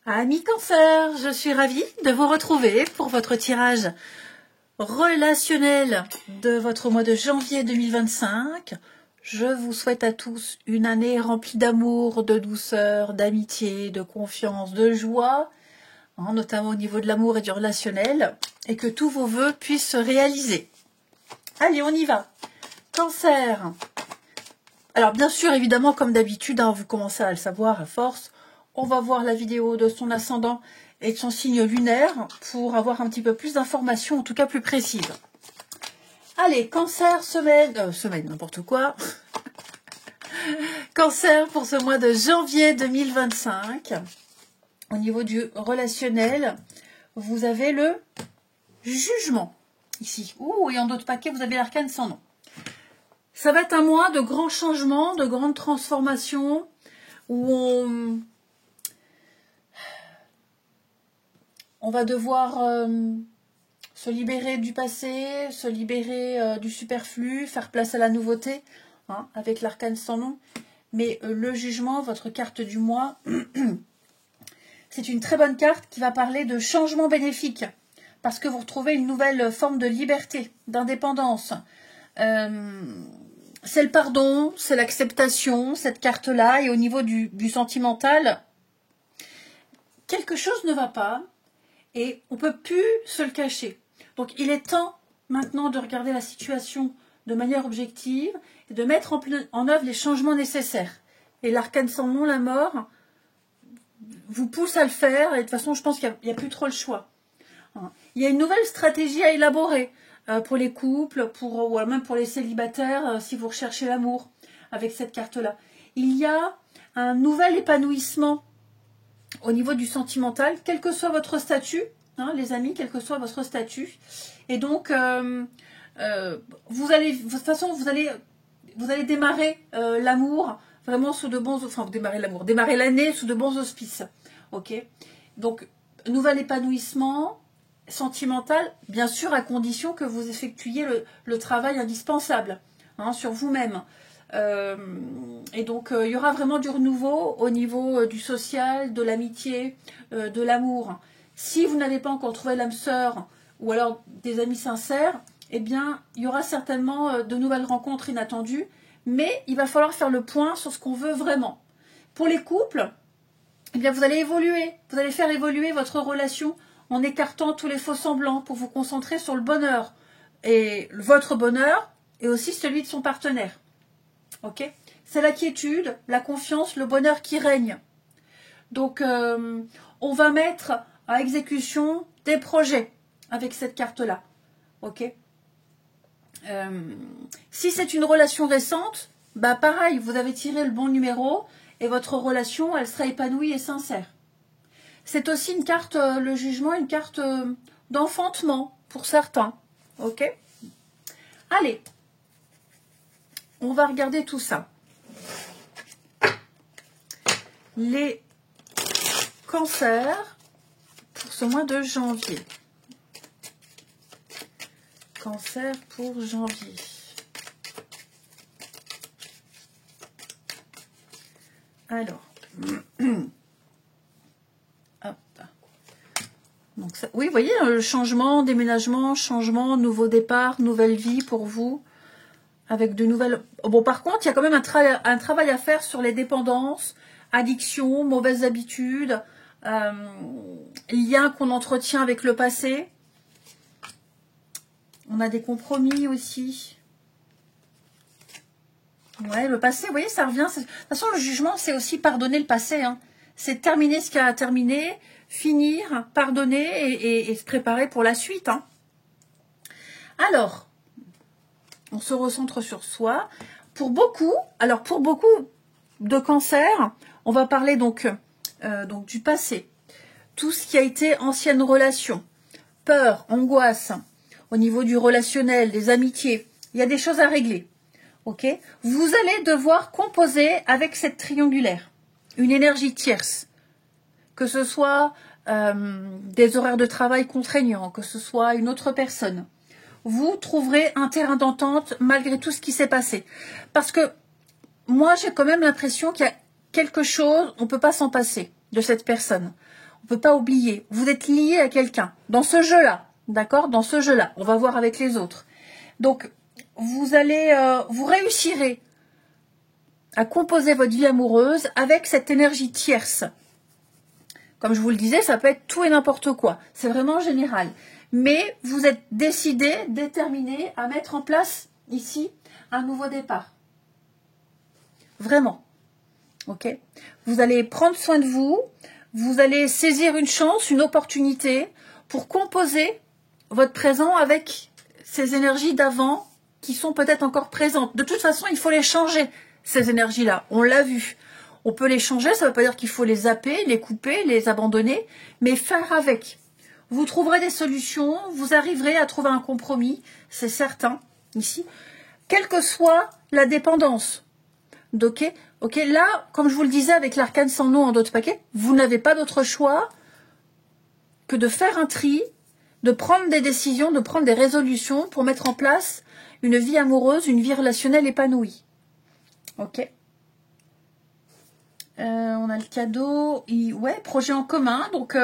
Amis Cancer, je suis ravie de vous retrouver pour votre tirage relationnel de votre mois de janvier 2025. Je vous souhaite à tous une année remplie d'amour, de douceur, d'amitié, de confiance, de joie, notamment au niveau de l'amour et du relationnel, et que tous vos vœux puissent se réaliser. Allez, on y va. Cancer. Alors bien sûr, évidemment, comme d'habitude, vous commencez à le savoir à force, on va voir la vidéo de son ascendant et de son signe lunaire pour avoir un petit peu plus d'informations, en tout cas plus précises. Allez, Cancer, semaine, n'importe quoi. Cancer pour ce mois de janvier 2025. Au niveau du relationnel, vous avez le jugement, ici. Ouh, et en d'autres paquets, vous avez l'arcane sans nom. Ça va être un mois de grands changements, de grandes transformations, où on va devoir se libérer du passé, se libérer du superflu, faire place à la nouveauté, avec l'arcane sans nom. Mais le jugement, votre carte du mois, c'est une très bonne carte qui va parler de changement bénéfique, parce que vous retrouvez une nouvelle forme de liberté, d'indépendance. C'est le pardon, c'est l'acceptation, cette carte-là, et au niveau du sentimental, quelque chose ne va pas, et on ne peut plus se le cacher. Donc il est temps maintenant de regarder la situation de manière objective et de mettre en œuvre les changements nécessaires. Et l'arcane sans nom, la mort, vous pousse à le faire, et de toute façon je pense qu'il n'y a plus trop le choix. Il y a une nouvelle stratégie à élaborer pour les couples, ou même pour les célibataires, si vous recherchez l'amour avec cette carte-là. Il y a un nouvel épanouissement au niveau du sentimental, quel que soit votre statut, les amis, quel que soit votre statut. Et donc, vous allez démarrer l'amour vraiment sous de bons, démarrer l'année sous de bons auspices. Ok. Donc, nouvel épanouissement sentimental, bien sûr à condition que vous effectuiez le travail indispensable sur vous-même. Et donc, il y aura vraiment du renouveau au niveau du social, de l'amitié, de l'amour. Si vous n'avez pas encore trouvé l'âme sœur ou alors des amis sincères, eh bien, il y aura certainement de nouvelles rencontres inattendues, mais il va falloir faire le point sur ce qu'on veut vraiment. Pour les couples, eh bien, vous allez évoluer, vous allez faire évoluer votre relation en écartant tous les faux semblants pour vous concentrer sur le bonheur, et votre bonheur et aussi celui de son partenaire. Ok, c'est la quiétude, la confiance, le bonheur qui règne. Donc, on va mettre à exécution des projets avec cette carte-là. Ok. Si c'est une relation récente, bah pareil, vous avez tiré le bon numéro et votre relation, elle sera épanouie et sincère. C'est aussi une carte, le jugement, une carte d'enfantement pour certains. Ok. Allez. On va regarder tout ça. Les cancers pour ce mois de janvier. Cancer pour janvier. Alors. Hop. Donc ça, oui, vous voyez, changement, déménagement, changement, nouveau départ, nouvelle vie pour vous. Avec de nouvelles... Bon, par contre, il y a quand même un travail à faire sur les dépendances, addictions, mauvaises habitudes, liens qu'on entretient avec le passé. On a des compromis aussi. Ouais, le passé, vous voyez, ça revient. De toute façon, le jugement, c'est aussi pardonner le passé. C'est terminer ce qui a terminé, finir, pardonner et se préparer pour la suite. Alors... on se recentre sur soi. Pour beaucoup de cancers, on va parler donc du passé. Tout ce qui a été ancienne relation, peur, angoisse, au niveau du relationnel, des amitiés. Il y a des choses à régler. Ok. Vous allez devoir composer avec cette triangulaire, une énergie tierce. Que ce soit des horaires de travail contraignants, que ce soit une autre personne. Vous trouverez un terrain d'entente malgré tout ce qui s'est passé. Parce que moi, j'ai quand même l'impression qu'il y a quelque chose, on ne peut pas s'en passer de cette personne. On ne peut pas oublier. Vous êtes lié à quelqu'un dans ce jeu-là. D'accord? Dans ce jeu-là. On va voir avec les autres. Donc, vous allez, vous réussirez à composer votre vie amoureuse avec cette énergie tierce. Comme je vous le disais, ça peut être tout et n'importe quoi. C'est vraiment général. Mais vous êtes décidé, déterminé à mettre en place ici un nouveau départ. Vraiment. Ok? Vous allez prendre soin de vous. Vous allez saisir une chance, une opportunité pour composer votre présent avec ces énergies d'avant qui sont peut-être encore présentes. De toute façon, il faut les changer, ces énergies-là. On l'a vu. On peut les changer, ça ne veut pas dire qu'il faut les zapper, les couper, les abandonner, mais faire avec. Vous trouverez des solutions, vous arriverez à trouver un compromis, c'est certain, ici, quelle que soit la dépendance. Ok, là, comme je vous le disais avec l'arcane sans nom en d'autres paquets, vous n'avez pas d'autre choix que de faire un tri, de prendre des décisions, de prendre des résolutions pour mettre en place une vie amoureuse, une vie relationnelle épanouie. Ok. On a le cadeau, ouais, projet en commun, donc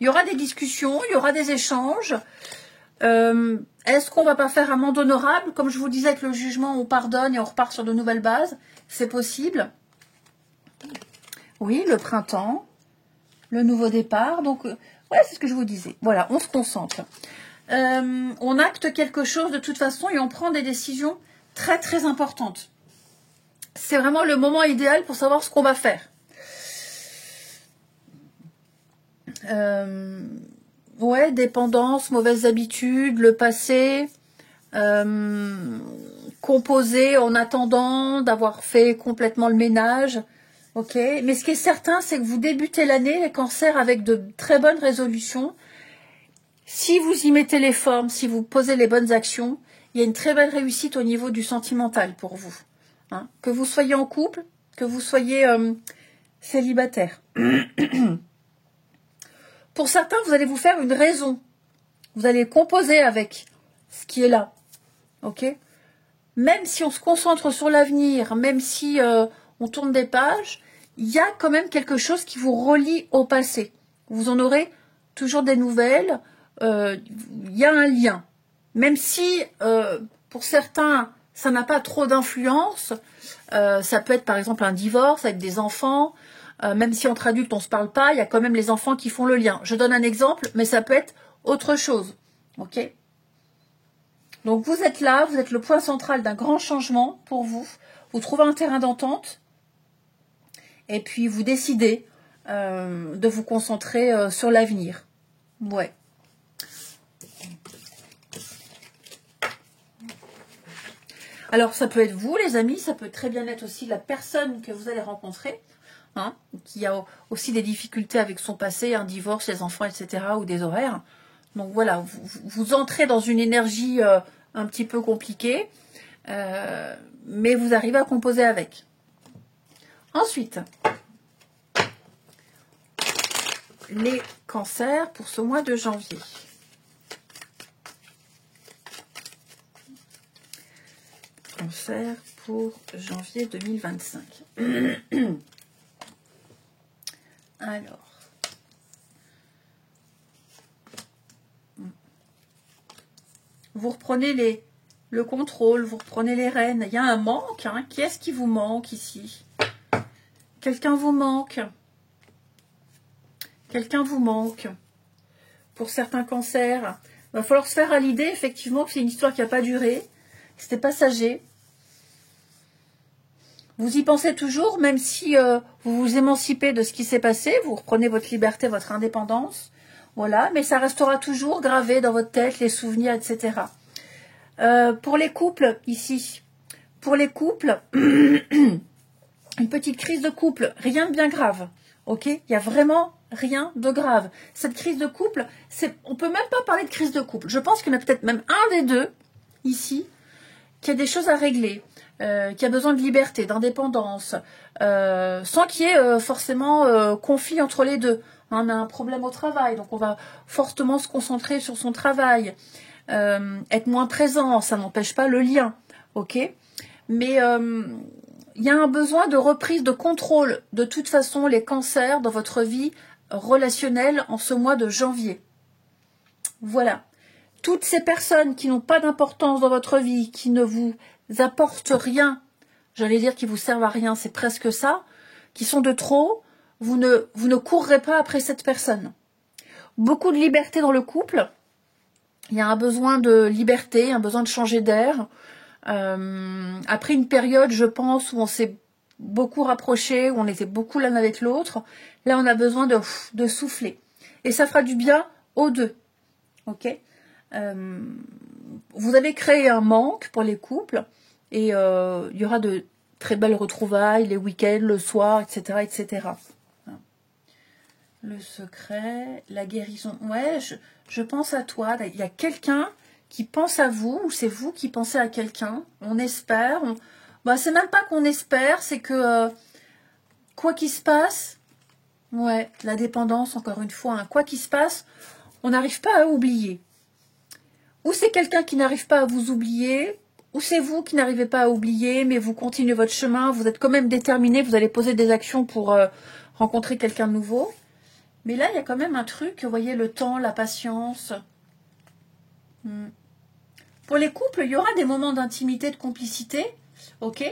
il y aura des discussions, il y aura des échanges. Est-ce qu'on va pas faire amende honorable? Comme je vous disais avec le jugement, on pardonne et on repart sur de nouvelles bases. C'est possible. Oui, le printemps, le nouveau départ. Donc, ouais, c'est ce que je vous disais. Voilà, on se concentre. On acte quelque chose de toute façon et on prend des décisions très très importantes. C'est vraiment le moment idéal pour savoir ce qu'on va faire. Ouais, dépendance, mauvaises habitudes, le passé, composer en attendant d'avoir fait complètement le ménage. Ok, mais ce qui est certain, c'est que vous débutez l'année, les cancers, avec de très bonnes résolutions. Si vous y mettez les formes, si vous posez les bonnes actions, il y a une très belle réussite au niveau du sentimental pour vous. Hein, que vous soyez en couple, que vous soyez célibataire. Pour certains, vous allez vous faire une raison. Vous allez composer avec ce qui est là. Ok? Même si on se concentre sur l'avenir, même si on tourne des pages, il y a quand même quelque chose qui vous relie au passé. Vous en aurez toujours des nouvelles. Il y a un lien. Même si, pour certains, ça n'a pas trop d'influence. Ça peut être par exemple un divorce avec des enfants. Même si entre adultes on ne se parle pas, il y a quand même les enfants qui font le lien. Je donne un exemple, mais ça peut être autre chose. Ok? Donc vous êtes là, vous êtes le point central d'un grand changement pour vous. Vous trouvez un terrain d'entente et puis vous décidez de vous concentrer sur l'avenir. Ouais. Alors ça peut être vous les amis, ça peut très bien être aussi la personne que vous allez rencontrer. Hein, qui a aussi des difficultés avec son passé, un divorce, les enfants, etc., ou des horaires. Donc voilà, vous entrez dans une énergie un petit peu compliquée, mais vous arrivez à composer avec. Ensuite, les cancers pour ce mois de janvier. Cancer pour janvier 2025. Alors, vous reprenez le contrôle, vous reprenez les rênes. Il y a un manque. Hein. Qui est-ce qui vous manque ici? Quelqu'un vous manque. Quelqu'un vous manque. Pour certains cancers, il va falloir se faire à l'idée, effectivement, que c'est une histoire qui n'a pas duré. C'était passager. Vous y pensez toujours, même si vous vous émancipez de ce qui s'est passé, vous reprenez votre liberté, votre indépendance, voilà, mais ça restera toujours gravé dans votre tête, les souvenirs, etc. Pour les couples, ici, pour les couples, une petite crise de couple, rien de bien grave, ok? Il n'y a vraiment rien de grave. Cette crise de couple, on ne peut même pas parler de crise de couple. Je pense qu'il y en a peut-être même un des deux, ici, qui a des choses à régler. Qui a besoin de liberté, d'indépendance, sans qu'il y ait forcément conflit entre les deux. On a un problème au travail, donc on va fortement se concentrer sur son travail, être moins présent, ça n'empêche pas le lien, ok? Mais il y a un besoin de reprise de contrôle. De toute façon, les cancers dans votre vie relationnel en ce mois de janvier. Voilà. Toutes ces personnes qui n'ont pas d'importance dans votre vie, qui ne vous apportent rien, j'allais dire qui vous servent à rien, c'est presque ça, qui sont de trop, vous ne courrez pas après cette personne. Beaucoup de liberté dans le couple. Il y a un besoin de liberté, un besoin de changer d'air. Après une période, je pense, où on s'est beaucoup rapprochés, où on était beaucoup l'un avec l'autre, là on a besoin de souffler. Et ça fera du bien aux deux. Ok. Vous avez créé un manque pour les couples et il y aura de très belles retrouvailles, les week-ends, le soir, etc., etc. Le secret, la guérison. Ouais, je pense à toi. Il y a quelqu'un qui pense à vous, ou c'est vous qui pensez à quelqu'un. On espère. Bah, c'est même pas qu'on espère, c'est que quoi qu'il se passe, ouais, la dépendance, encore une fois, hein, quoi qu'il se passe, on n'arrive pas à oublier. Ou c'est quelqu'un qui n'arrive pas à vous oublier, ou c'est vous qui n'arrivez pas à oublier, mais vous continuez votre chemin, vous êtes quand même déterminé, vous allez poser des actions pour rencontrer quelqu'un de nouveau. Mais là, il y a quand même un truc, vous voyez, le temps, la patience. Pour les couples, il y aura des moments d'intimité, de complicité, ok,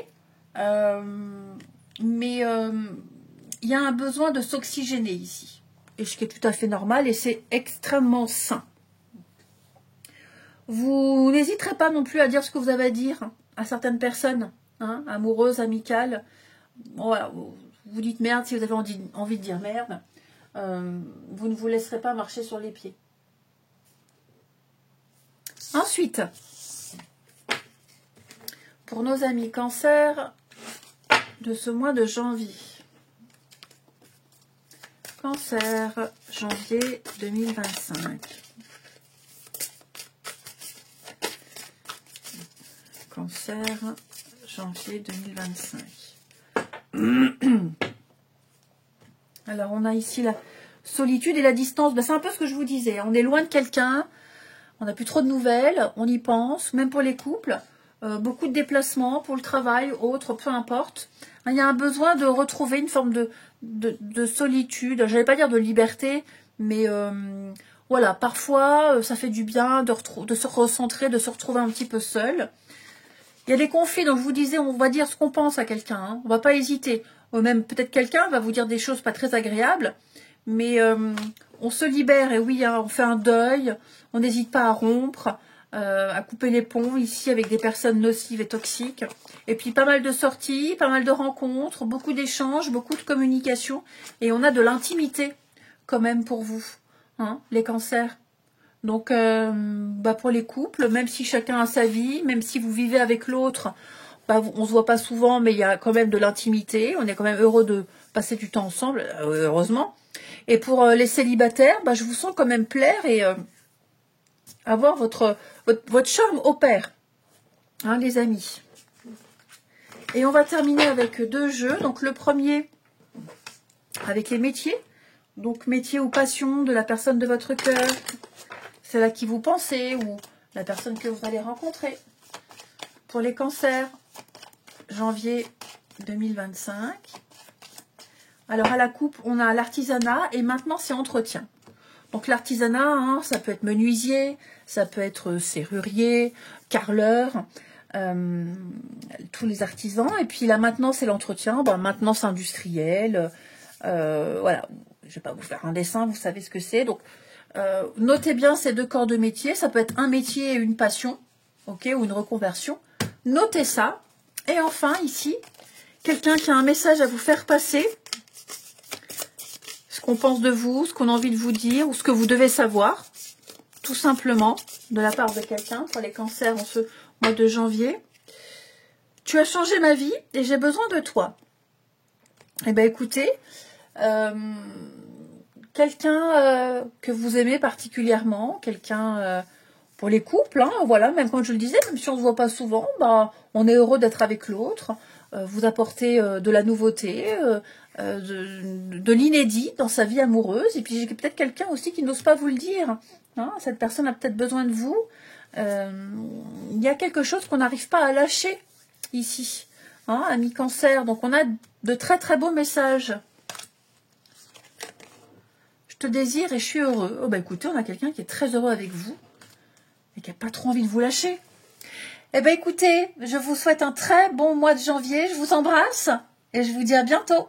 mais il y a un besoin de s'oxygéner ici, et ce qui est tout à fait normal, et c'est extrêmement sain. Vous n'hésiterez pas non plus à dire ce que vous avez à dire à certaines personnes, hein, amoureuses, amicales. Voilà, vous dites merde si vous avez envie de dire merde. Vous ne vous laisserez pas marcher sur les pieds. Ensuite, pour nos amis cancer de ce mois de janvier. Cancer, janvier 2025. Cancer, janvier 2025. Alors, on a ici la solitude et la distance. Ben, c'est un peu ce que je vous disais. On est loin de quelqu'un, on n'a plus trop de nouvelles, on y pense, même pour les couples. Beaucoup de déplacements pour le travail, autres, peu importe. Il y a un besoin de retrouver une forme de solitude. Je n'allais pas dire de liberté, mais voilà, parfois, ça fait du bien de se recentrer, de se retrouver un petit peu seul. Il y a des conflits, donc je vous disais, on va dire ce qu'on pense à quelqu'un. Hein. On ne va pas hésiter. Même peut-être quelqu'un va vous dire des choses pas très agréables, mais on se libère. Et oui, hein, on fait un deuil, on n'hésite pas à rompre, à couper les ponts ici avec des personnes nocives et toxiques. Et puis pas mal de sorties, pas mal de rencontres, beaucoup d'échanges, beaucoup de communication. Et on a de l'intimité quand même pour vous, hein, les cancers. Donc, pour les couples, même si chacun a sa vie, même si vous vivez avec l'autre, on ne se voit pas souvent, mais il y a quand même de l'intimité. On est quand même heureux de passer du temps ensemble, heureusement. Et pour les célibataires, je vous sens quand même plaire et avoir votre charme opère, hein, les amis. Et on va terminer avec 2 jeux. Donc, le premier, avec les métiers. Donc, métier ou passion de la personne de votre cœur. C'est là qui vous pensez ou la personne que vous allez rencontrer. Pour les cancers, janvier 2025. Alors à la coupe, on a l'artisanat et maintenant c'est entretien. Donc l'artisanat, hein, ça peut être menuisier, ça peut être serrurier, carreleur, tous les artisans. Et puis là maintenant c'est l'entretien, maintenant c'est industriel. Voilà, je ne vais pas vous faire un dessin, vous savez ce que c'est. Donc notez bien ces 2 corps de métier. Ça peut être un métier et une passion, ok, ou une reconversion. Notez ça. Et enfin, ici, quelqu'un qui a un message à vous faire passer. Ce qu'on pense de vous, ce qu'on a envie de vous dire, ou ce que vous devez savoir. Tout simplement, de la part de quelqu'un, pour les cancers en ce mois de janvier. Tu as changé ma vie et j'ai besoin de toi. Eh bien, écoutez... quelqu'un que vous aimez particulièrement, quelqu'un pour les couples, hein, voilà, même comme je le disais, même si on ne se voit pas souvent, on est heureux d'être avec l'autre, vous apportez de la nouveauté, de l'inédit dans sa vie amoureuse, et puis j'ai peut-être quelqu'un aussi qui n'ose pas vous le dire, hein, cette personne a peut-être besoin de vous, il y a quelque chose qu'on n'arrive pas à lâcher ici, hein, ami cancer, donc on a de très très beaux messages. Je te désire et je suis heureux. Oh bah écoutez, on a quelqu'un qui est très heureux avec vous et qui n'a pas trop envie de vous lâcher. Eh ben écoutez, je vous souhaite un très bon mois de janvier. Je vous embrasse et je vous dis à bientôt.